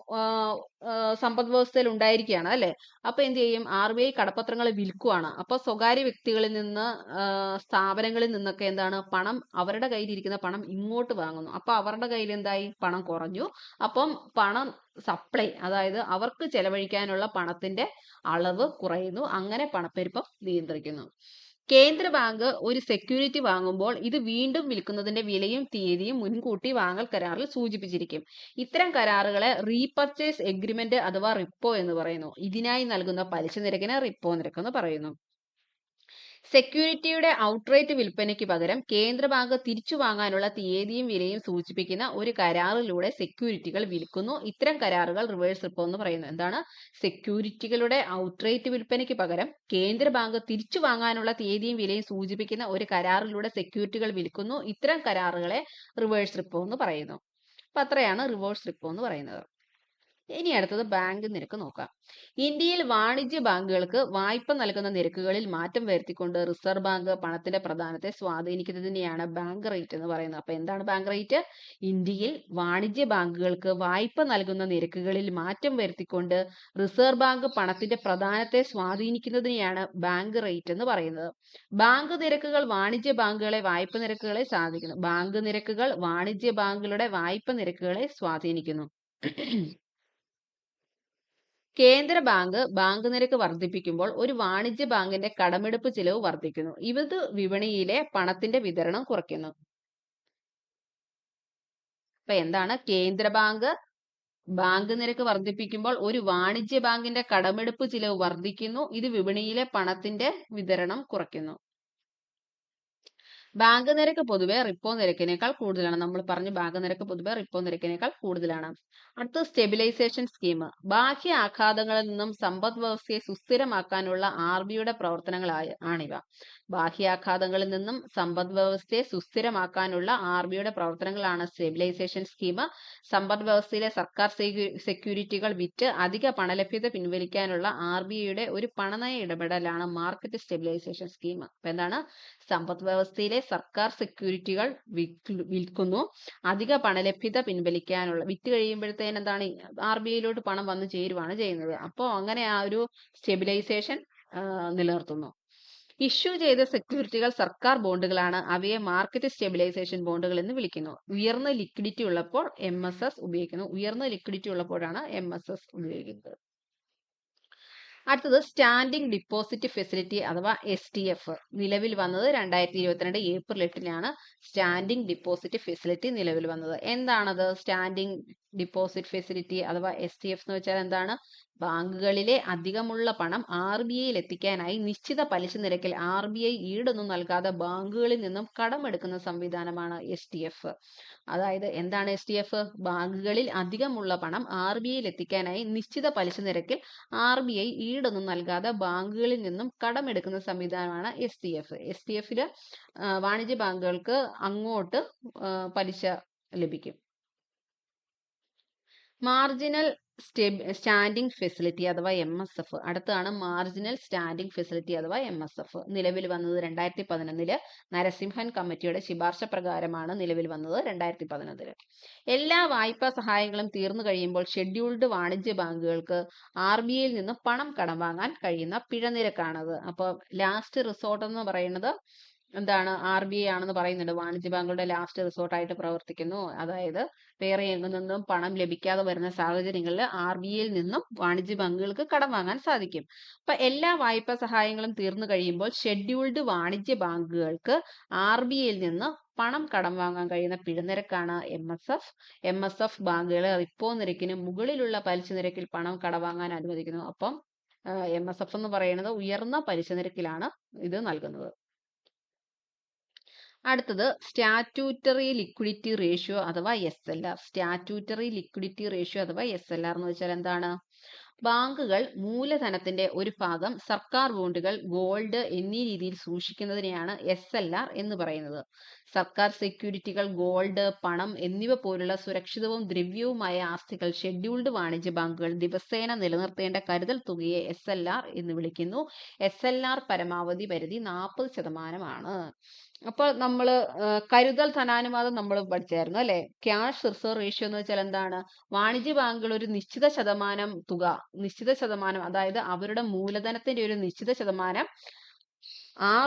സമ്പദ് വ്യവസ്ഥയിൽ ഉണ്ടായിരിക്കുകയാണ് അല്ലെ. അപ്പൊ എന്ത് ചെയ്യും? RBI കടപ്പത്രങ്ങൾ വിൽക്കുവാണ്. അപ്പൊ സ്വകാര്യ വ്യക്തികളിൽ നിന്ന്, സ്ഥാപനങ്ങളിൽ നിന്നൊക്കെ എന്താണ്? പണം, അവരുടെ കയ്യിലിരിക്കുന്ന പണം ഇങ്ങോട്ട് വാങ്ങുന്നു. അപ്പൊ അവരുടെ കയ്യിൽ എന്തായി? പണം കുറഞ്ഞു. അപ്പം പണം സപ്ലൈ, അതായത് അവർക്ക് ചെലവഴിക്കാനുള്ള പണത്തിന്റെ അളവ് കുറയുന്നു. അങ്ങനെ പണപ്പെരുപ്പം നിയന്ത്രിക്കുന്നു. കേന്ദ്ര ബാങ്ക് ഒരു സെക്യൂരിറ്റി വാങ്ങുമ്പോൾ ഇത് വീണ്ടും വിൽക്കുന്നതിന്റെ വിലയും തീയതിയും മുൻകൂട്ടി വാങ്ങൽ കരാറിൽ സൂചിപ്പിച്ചിരിക്കും. ഇത്തരം കരാറുകളെ റീപർച്ചേസ് എഗ്രിമെന്റ് അഥവാ റിപ്പോ എന്ന് പറയുന്നു. ഇതിനായി നൽകുന്ന പലിശ നിരക്കിന് റിപ്പോ നിരക്ക് എന്ന് പറയുന്നു. സെക്യൂരിറ്റിയുടെ ഔട്ട്റൈറ്റ് വിൽപ്പനയ്ക്ക് പകരം കേന്ദ്ര ബാങ്ക് തിരിച്ചു വാങ്ങാനുള്ള തീയതിയും വിലയും സൂചിപ്പിക്കുന്ന ഒരു കരാറിലൂടെ സെക്യൂരിറ്റികൾ വിൽക്കുന്നു. ഇത്തരം കരാറുകൾ റിവേഴ്സ് റിപ്പോ എന്ന് പറയുന്നു. എന്താണ്? സെക്യൂരിറ്റികളുടെ ഔട്ട്റൈറ്റ് വിൽപ്പനയ്ക്ക് പകരം കേന്ദ്ര ബാങ്ക് തിരിച്ചു വാങ്ങാനുള്ള തീയതിയും വിലയും സൂചിപ്പിക്കുന്ന ഒരു കരാറിലൂടെ സെക്യൂരിറ്റികൾ വിൽക്കുന്നു. ഇത്തരം കരാറുകളെ റിവേഴ്സ് റിപ്പോ എന്ന് പറയുന്നു. അപ്പൊ അത്രയാണ് റിവേഴ്സ് റിപ്പോ എന്ന് പറയുന്നത്. ഇനി അടുത്തത് ബാങ്ക് നിരക്ക് നോക്കാം. ഇന്ത്യയിൽ വാണിജ്യ ബാങ്കുകൾക്ക് വായ്പ നൽകുന്ന നിരക്കുകളിൽ മാറ്റം വരുത്തിക്കൊണ്ട് റിസർവ് ബാങ്ക് പണത്തിന്റെ പ്രദാനത്തെ സ്വാധീനിക്കുന്നതിനെയാണ് ബാങ്ക് റേറ്റ് എന്ന് പറയുന്നത്. അപ്പൊ എന്താണ് ബാങ്ക് റേറ്റ്? ഇന്ത്യയിൽ വാണിജ്യ ബാങ്കുകൾക്ക് വായ്പ നൽകുന്ന നിരക്കുകളിൽ മാറ്റം വരുത്തിക്കൊണ്ട് റിസർവ് ബാങ്ക് പണത്തിന്റെ പ്രദാനത്തെ സ്വാധീനിക്കുന്നതിനെയാണ് ബാങ്ക് റേറ്റ് എന്ന് പറയുന്നത്. ബാങ്ക് നിരക്കുകൾ വാണിജ്യ ബാങ്കുകളെ വായ്പ നിരക്കുകളെ സ്വാധീനിക്കുന്നു. ബാങ്ക് നിരക്കുകൾ വാണിജ്യ ബാങ്കുകളുടെ വായ്പ നിരക്കുകളെ സ്വാധീനിക്കുന്നു. കേന്ദ്ര ബാങ്ക് ബാങ്ക് നിരക്ക് വർദ്ധിപ്പിക്കുമ്പോൾ ഒരു വാണിജ്യ ബാങ്കിന്റെ കടമെടുപ്പ് ചിലവ് വർദ്ധിക്കുന്നു. ഇത് വിപണിയിലെ പണത്തിന്റെ വിതരണം കുറയ്ക്കുന്നു. അപ്പൊ എന്താണ്? കേന്ദ്ര ബാങ്ക് ബാങ്ക് നിരക്ക് വർദ്ധിപ്പിക്കുമ്പോൾ ഒരു വാണിജ്യ ബാങ്കിന്റെ കടമെടുപ്പ് ചിലവ് വർദ്ധിക്കുന്നു. ഇത് വിപണിയിലെ പണത്തിന്റെ വിതരണം കുറയ്ക്കുന്നു. ബാങ്ക് നിരക്ക് പൊതുവെ റിപ്പോ നിരക്കിനേക്കാൾ കൂടുതലാണ്. നമ്മൾ പറഞ്ഞു ബാങ്ക് നിരക്ക് പൊതുവെ റിപ്പോ നിരക്കിനേക്കാൾ കൂടുതലാണ്. അടുത്ത സ്റ്റെബിലൈസേഷൻ സ്കീം. ബാഹ്യ ആഘാതങ്ങളിൽ നിന്നും സമ്പദ് വ്യവസ്ഥയെ സുസ്ഥിരമാക്കാനുള്ള RBIയുടെ പ്രവർത്തനങ്ങളാണിവ. ബാഹ്യാഘാതങ്ങളിൽ നിന്നും സമ്പദ് വ്യവസ്ഥയെ സുസ്ഥിരമാക്കാനുള്ള RBIയുടെ പ്രവർത്തനങ്ങളാണ് സ്റ്റെബിലൈസേഷൻ സ്കീം. സമ്പദ് വ്യവസ്ഥയിലെ സർക്കാർ സെക്യൂരിറ്റികൾ വിറ്റ് അധിക പണലഭ്യത പിൻവലിക്കാനുള്ള RBIയുടെ ഒരു പണനയ ഇടപെടലാണ് മാർക്കറ്റ് സ്റ്റെബിലൈസേഷൻ സ്കീം. അപ്പൊ എന്താണ്? സമ്പദ് വ്യവസ്ഥയിലെ സർക്കാർ സെക്യൂരിറ്റികൾ വിൽക്കുന്നു, അധിക പണലഭ്യത പിൻവലിക്കാനുള്ള, വിറ്റ് കഴിയുമ്പോഴത്തേന് എന്താണ്? RBIയിലോട്ട് പണം വന്നു ചേരുവാണ് ചെയ്യുന്നത്. അപ്പോൾ അങ്ങനെ ആ ഒരു സ്റ്റെബിലൈസേഷൻ നിലനിർത്തുന്നു. ഇഷ്യൂ ചെയ്ത സെക്യൂരിറ്റികൾ സർക്കാർ ബോണ്ടുകളാണ്. അവയെ മാർക്കറ്റ് സ്റ്റെബിലൈസേഷൻ ബോണ്ടുകൾ എന്ന് വിളിക്കുന്നു. ഉയർന്ന ലിക്വിഡിറ്റി ഉള്ളപ്പോൾ MSS ഉപയോഗിക്കുന്നു. ഉയർന്ന ലിക്വിഡിറ്റി ഉള്ളപ്പോഴാണ് MSS ഉപയോഗിക്കുന്നത്. അടുത്തത് സ്റ്റാൻഡിംഗ് ഡിപ്പോസിറ്റ് ഫെസിലിറ്റി അഥവാ SDF. നിലവിൽ വന്നത് 2022 ഏപ്രിൽ 8-നാണ് സ്റ്റാൻഡിംഗ് ഡിപ്പോസിറ്റ് ഫെസിലിറ്റി നിലവിൽ വന്നത്. എന്താണത് സ്റ്റാൻഡിംഗ് ഡിപ്പോസിറ്റ് ഫെസിലിറ്റി അഥവാ SDF എന്ന് വെച്ചാൽ എന്താണ്? ബാങ്കുകളിലെ അധികമുള്ള പണം RBIയിൽ എത്തിക്കാനായി നിശ്ചിത പലിശ നിരക്കിൽ RBI ഈടൊന്നും നൽകാതെ ബാങ്കുകളിൽ നിന്നും കടമെടുക്കുന്ന സംവിധാനമാണ് SDF. അതായത് എന്താണ് SDF? ബാങ്കുകളിൽ അധികമുള്ള പണം RBIയിൽ എത്തിക്കാനായി നിശ്ചിത പലിശ നിരക്കിൽ RBI ഈടൊന്നും നൽകാതെ ബാങ്കുകളിൽ നിന്നും കടമെടുക്കുന്ന സംവിധാനമാണ് SDF. SDFില് വാണിജ്യ ബാങ്കുകൾക്ക് അങ്ങോട്ട് പലിശ ലഭിക്കും. മാർജിനൽ സ്റ്റാൻഡിംഗ് ഫെസിലിറ്റി അഥവാ MSF. അടുത്താണ് മാർജിനൽ സ്റ്റാൻഡിംഗ് ഫെസിലിറ്റി അഥവാ MSF. നിലവിൽ വന്നത് 2011 നരസിംഹൻ കമ്മിറ്റിയുടെ ശുപാർശ പ്രകാരമാണ് നിലവിൽ വന്നത് 2011. എല്ലാ വായ്പാ സഹായങ്ങളും തീർന്നു കഴിയുമ്പോൾ ഷെഡ്യൂൾഡ് വാണിജ്യ ബാങ്കുകൾക്ക് RBIയിൽ നിന്ന് പണം കടം വാങ്ങാൻ കഴിയുന്ന പിഴ നിരക്കാണത്. അപ്പോൾ ലാസ്റ്റ് റിസോർട്ട് എന്ന് പറയുന്നത് എന്താണ്? RBI ആണെന്ന് പറയുന്നുണ്ട്. വാണിജ്യ ബാങ്കുകളുടെ ലാസ്റ്റ് റിസോർട്ടായിട്ട് പ്രവർത്തിക്കുന്നു. അതായത് വേറെ എങ്ങു നിന്നും പണം ലഭിക്കാതെ വരുന്ന സാഹചര്യങ്ങളിൽ RBIയിൽ നിന്നും വാണിജ്യ ബാങ്കുകൾക്ക് കടം വാങ്ങാൻ സാധിക്കും. അപ്പൊ എല്ലാ വായ്പാ സഹായങ്ങളും തീർന്നു കഴിയുമ്പോൾ ഷെഡ്യൂൾഡ് വാണിജ്യ ബാങ്കുകൾക്ക് RBIയിൽ നിന്ന് പണം കടം വാങ്ങാൻ കഴിയുന്ന പിഴനിരക്കാണ് MSF. MSF ബാങ്കുകളെ റിപ്പോ നിരക്കിന് മുകളിലുള്ള പലിശ നിരക്കിൽ പണം കടം വാങ്ങാൻ അനുവദിക്കുന്നു. അപ്പം MSF എന്ന് പറയുന്നത് ഉയർന്ന പലിശ നിരക്കിലാണ് ഇത് നൽകുന്നത്. അടുത്തത് സ്റ്റാറ്റ്യൂട്ടറി ലിക്വിഡിറ്റി റേഷ്യോ അഥവാ SLR. സ്റ്റാറ്റ്യൂട്ടറി ലിക്വിഡിറ്റി റേഷ്യോ അഥവാ SLR എന്ന് വെച്ചാൽ എന്താണ്? ബാങ്കുകൾ മൂലധനത്തിന്റെ ഒരു ഭാഗം സർക്കാർ ബോണ്ടുകൾ, ഗോൾഡ് എന്നീ രീതിയിൽ സൂക്ഷിക്കുന്നതിനെയാണ് SLR എന്ന് പറയുന്നത്. സർക്കാർ സെക്യൂരിറ്റികൾ, ഗോൾഡ്, പണം എന്നിവ പോലുള്ള സുരക്ഷിതവും ദ്രവ്യവുമായ ആസ്തികൾ ഷെഡ്യൂൾഡ് വാണിജ്യ ബാങ്കുകൾ ദിവസേന നിലനിർത്തേണ്ട കരുതൽ തുകയെ SLR എന്ന് വിളിക്കുന്നു. SLR പരമാവധി പരിധി 40% അപ്പോൾ നമ്മൾ കരുതൽ ധനാനുപാതം നമ്മൾ പഠിച്ചായിരുന്നു അല്ലെ? ക്യാഷ് റിസർവ് റേഷ്യോ എന്ന് വെച്ചാൽ എന്താണ്? വാണിജ്യ ബാങ്കുകൾ ഒരു നിശ്ചിത ശതമാനം തുക, നിശ്ചിത ശതമാനം, അതായത് അവരുടെ മൂലധനത്തിന്റെ ഒരു നിശ്ചിത ശതമാനം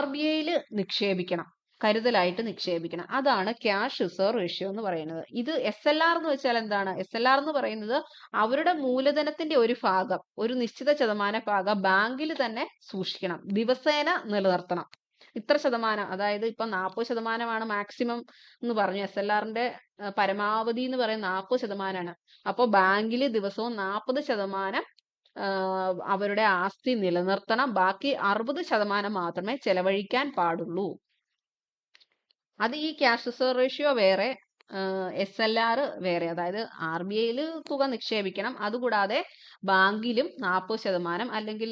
RBIയിൽ നിക്ഷേപിക്കണം, കരുതലായിട്ട് നിക്ഷേപിക്കണം. അതാണ് ക്യാഷ് റിസർവ് റേഷ്യോ എന്ന് പറയുന്നത്. ഇത് SLR എന്ന് വെച്ചാൽ എന്താണ്? SLR എന്ന് പറയുന്നത് അവരുടെ മൂലധനത്തിന്റെ ഒരു ഭാഗം, ഒരു നിശ്ചിത ശതമാന ഭാഗം ബാങ്കിൽ തന്നെ സൂക്ഷിക്കണം, ദിവസേന നിലനിർത്തണം. ഇത്ര ശതമാനം, അതായത് ഇപ്പൊ 40% മാക്സിമം എന്ന് പറഞ്ഞു. SLRന്റെ പരമാവധി എന്ന് പറയുന്നത് 40%. അപ്പോൾ ബാങ്കിൽ ദിവസവും 40% അവരുടെ ആസ്തി നിലനിർത്തണം. ബാക്കി 60% മാത്രമേ ചെലവഴിക്കാൻ പാടുള്ളൂ. അത് ഈ ക്യാഷ് റിസർവ് റേഷ്യോ വേറെ, SLR വേറെ. അതായത് RBIയിൽ തുക നിക്ഷേപിക്കണം, അതുകൂടാതെ ബാങ്കിലും 40% അല്ലെങ്കിൽ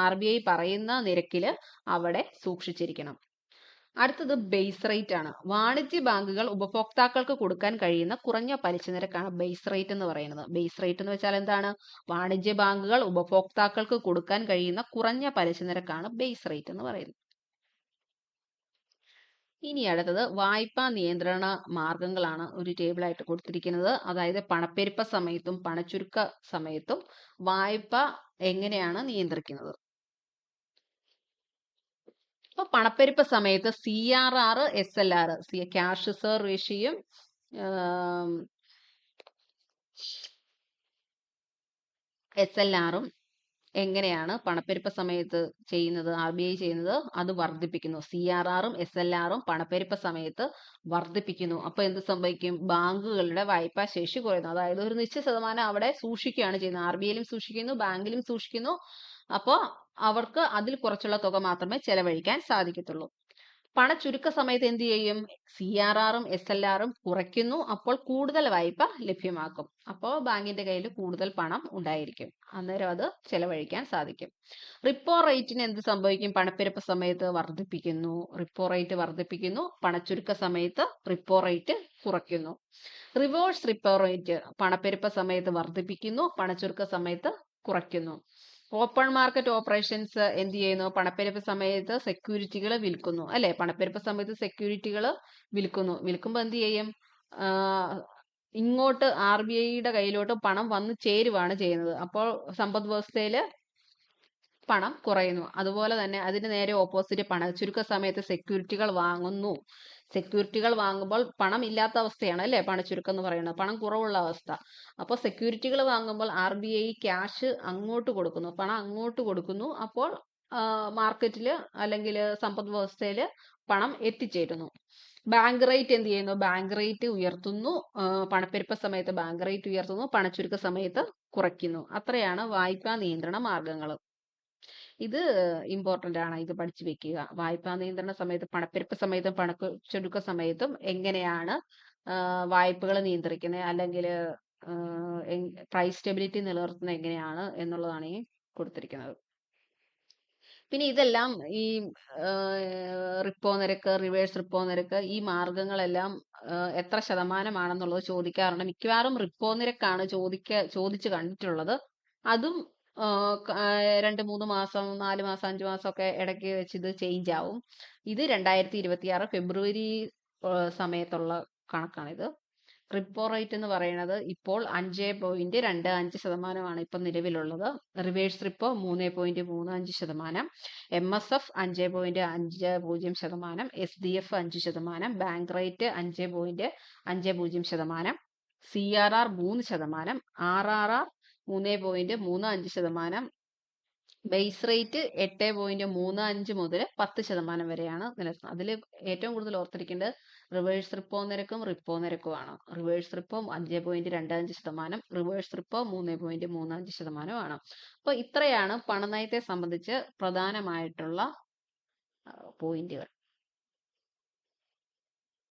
RBI പറയുന്ന നിരക്കിൽ അവിടെ സൂക്ഷിച്ചിരിക്കണം. അടുത്തത് ബേസ് റേറ്റ് ആണ്. വാണിജ്യ ബാങ്കുകൾ ഉപഭോക്താക്കൾക്ക് കൊടുക്കാൻ കഴിയുന്ന കുറഞ്ഞ പലിശ നിരക്കാണ് ബേസ് റേറ്റ് എന്ന് പറയുന്നത്. ബേസ് റേറ്റ് എന്ന് വെച്ചാൽ എന്താണ്? വാണിജ്യ ബാങ്കുകൾ ഉപഭോക്താക്കൾക്ക് കൊടുക്കാൻ കഴിയുന്ന കുറഞ്ഞ പലിശ നിരക്കാണ് ബേസ് റേറ്റ് എന്ന് പറയുന്നത്. ഇനി അടുത്തത് വായ്പാ നിയന്ത്രണ മാർഗങ്ങളാണ് ഒരു ടേബിളായിട്ട് കൊടുത്തിരിക്കുന്നത്. അതായത് പണപ്പെരുപ്പ സമയത്തും പണച്ചുരുക്ക സമയത്തും വായ്പ എങ്ങനെയാണ് നിയന്ത്രിക്കുന്നത്. അപ്പൊ പണപ്പെരുപ്പ സമയത്ത് CRR, SLR, ക്യാഷ് റിസർവ് റേഷ്യോയും SLRും എങ്ങനെയാണ് പണപ്പെരുപ്പ സമയത്ത് ചെയ്യുന്നത്, RBI ചെയ്യുന്നത്? അത് വർദ്ധിപ്പിക്കുന്നു. CRRും SLRും പണപ്പെരുപ്പ സമയത്ത് വർദ്ധിപ്പിക്കുന്നു. അപ്പൊ എന്ത് സംഭവിക്കും? ബാങ്കുകളുടെ വായ്പാ ശേഷി കുറയുന്നു. അതായത് ഒരു നിശ്ചിത ശതമാനം അവിടെ സൂക്ഷിക്കുകയാണ് ചെയ്യുന്നത്. RBIയിലും സൂക്ഷിക്കുന്നു, ബാങ്കിലും സൂക്ഷിക്കുന്നു. അപ്പോൾ അവർക്ക് അതിൽ കുറച്ചുള്ള തുക മാത്രമേ ചെലവഴിക്കാൻ സാധിക്കത്തുള്ളൂ. പണച്ചുരുക്ക സമയത്ത് എന്ത് ചെയ്യും? CRRും SLRും കുറയ്ക്കുന്നു. അപ്പോൾ കൂടുതൽ വായ്പ ലഭ്യമാക്കും. അപ്പോൾ ബാങ്കിന്റെ കയ്യിൽ കൂടുതൽ പണം ഉണ്ടായിരിക്കും. അന്നേരം അത് ചെലവഴിക്കാൻ സാധിക്കും. റിപ്പോ റേറ്റിന് എന്ത് സംഭവിക്കും? പണപ്പെരുപ്പ സമയത്ത് വർദ്ധിപ്പിക്കുന്നു. റിപ്പോ റേറ്റ് വർദ്ധിപ്പിക്കുന്നു. പണച്ചുരുക്ക സമയത്ത് റിപ്പോ റേറ്റ് കുറയ്ക്കുന്നു. റിവേഴ്സ് റിപ്പോ റേറ്റ് പണപ്പെരുപ്പ സമയത്ത് വർദ്ധിപ്പിക്കുന്നു, പണച്ചുരുക്ക സമയത്ത് കുറയ്ക്കുന്നു. ഓപ്പൺ മാർക്കറ്റ് ഓപ്പറേഷൻസ് എന്ത് ചെയ്യുന്നു? പണപ്പെരുപ്പ സമയത്ത് സെക്യൂരിറ്റികൾ വിൽക്കുന്നു അല്ലെ? പണപ്പെരുപ്പ സമയത്ത് സെക്യൂരിറ്റികൾ വിൽക്കുമ്പോൾ എന്ത് ചെയ്യും? ഇങ്ങോട്ട് RBIയുടെ കയ്യിലോട്ട് പണം വന്നു ചേരുവാണ് ചെയ്യുന്നത്. അപ്പോൾ സമ്പദ് വ്യവസ്ഥയിൽ പണം കുറയുന്നു. അതുപോലെ തന്നെ അതിന് നേരെ ഓപ്പോസിറ്റ് പണച്ചുരുക്ക സമയത്ത് സെക്യൂരിറ്റികൾ വാങ്ങുന്നു. സെക്യൂരിറ്റികൾ വാങ്ങുമ്പോൾ പണം ഇല്ലാത്ത അവസ്ഥയാണ് അല്ലെ പണച്ചുരുക്കം എന്ന് പറയുന്നത്, പണം കുറവുള്ള അവസ്ഥ. അപ്പോൾ സെക്യൂരിറ്റികൾ വാങ്ങുമ്പോൾ RBI ക്യാഷ് അങ്ങോട്ട് കൊടുക്കുന്നു, പണം അങ്ങോട്ട് കൊടുക്കുന്നു. അപ്പോൾ മാർക്കറ്റിൽ അല്ലെങ്കിൽ സമ്പദ് വ്യവസ്ഥയിൽ പണം എത്തിച്ചേരുന്നു. ബാങ്ക് റേറ്റ് എന്ത് ചെയ്യുന്നു? ബാങ്ക് റേറ്റ് ഉയർത്തുന്നു. പണപ്പെരുപ്പ സമയത്ത് ബാങ്ക് റേറ്റ് ഉയർത്തുന്നു, പണച്ചുരുക്ക സമയത്ത് കുറയ്ക്കുന്നു. അത്രയാണ് വായ്പാ നിയന്ത്രണ മാർഗങ്ങൾ. ഇത് ഇമ്പോർട്ടന്റ് ആണ്, ഇത് പഠിച്ചു വെക്കുക. വായ്പാ നിയന്ത്രണ സമയത്ത് പണപ്പെരുപ്പ സമയത്തും പണച്ചുരുക്ക സമയത്തും എങ്ങനെയാണ് വായ്പകൾ നിയന്ത്രിക്കുന്നത്, അല്ലെങ്കിൽ പ്രൈസ് സ്റ്റെബിലിറ്റി നിലനിർത്തുന്നത് എങ്ങനെയാണ് എന്നുള്ളതാണ് ഈ കൊടുത്തിരിക്കുന്നത്. പിന്നെ ഇതെല്ലാം ഈ റിപ്പോ നിരക്ക്, റിവേഴ്സ് റിപ്പോ നിരക്ക്, ഈ മാർഗങ്ങളെല്ലാം എത്ര ശതമാനമാണെന്നുള്ളത് ചോദിക്കാറുണ്ട്. മിക്കവാറും റിപ്പോ നിരക്കാണ് ചോദിച്ചു കണ്ടിട്ടുള്ളത്. അതും 2-3 മാസം, 4 മാസം, 5 മാസം ഒക്കെ ഇടയ്ക്ക് വെച്ച് ഇത് ചേഞ്ച് ആവും. ഇത് 2026 ഫെബ്രുവരി സമയത്തുള്ള കണക്കാണിത്. റിപ്പോ റേറ്റ് എന്ന് പറയുന്നത് ഇപ്പോൾ 5.25% ഇപ്പം നിലവിലുള്ളത്. Reverse repo 3.35%, MSF 5.50%, SDF 5%, bank rate 5.50%, CRR 3%, RRR 3.35%, base rate 8.35 മുതൽ 10% വരെയാണ് നിലനിൽക്കുന്നത്. അതിൽ ഏറ്റവും കൂടുതൽ ഓർത്തിരിക്കേണ്ടത് റിവേഴ്സ് റിപ്പോ നിരക്കും റിപ്പോ നിരക്കുമാണ്. Reverse repo 5.25%, reverse repo 3.35%. അപ്പോൾ ഇത്രയാണ് പണനയത്തെ സംബന്ധിച്ച് പ്രധാനമായിട്ടുള്ള പോയിന്റുകൾ.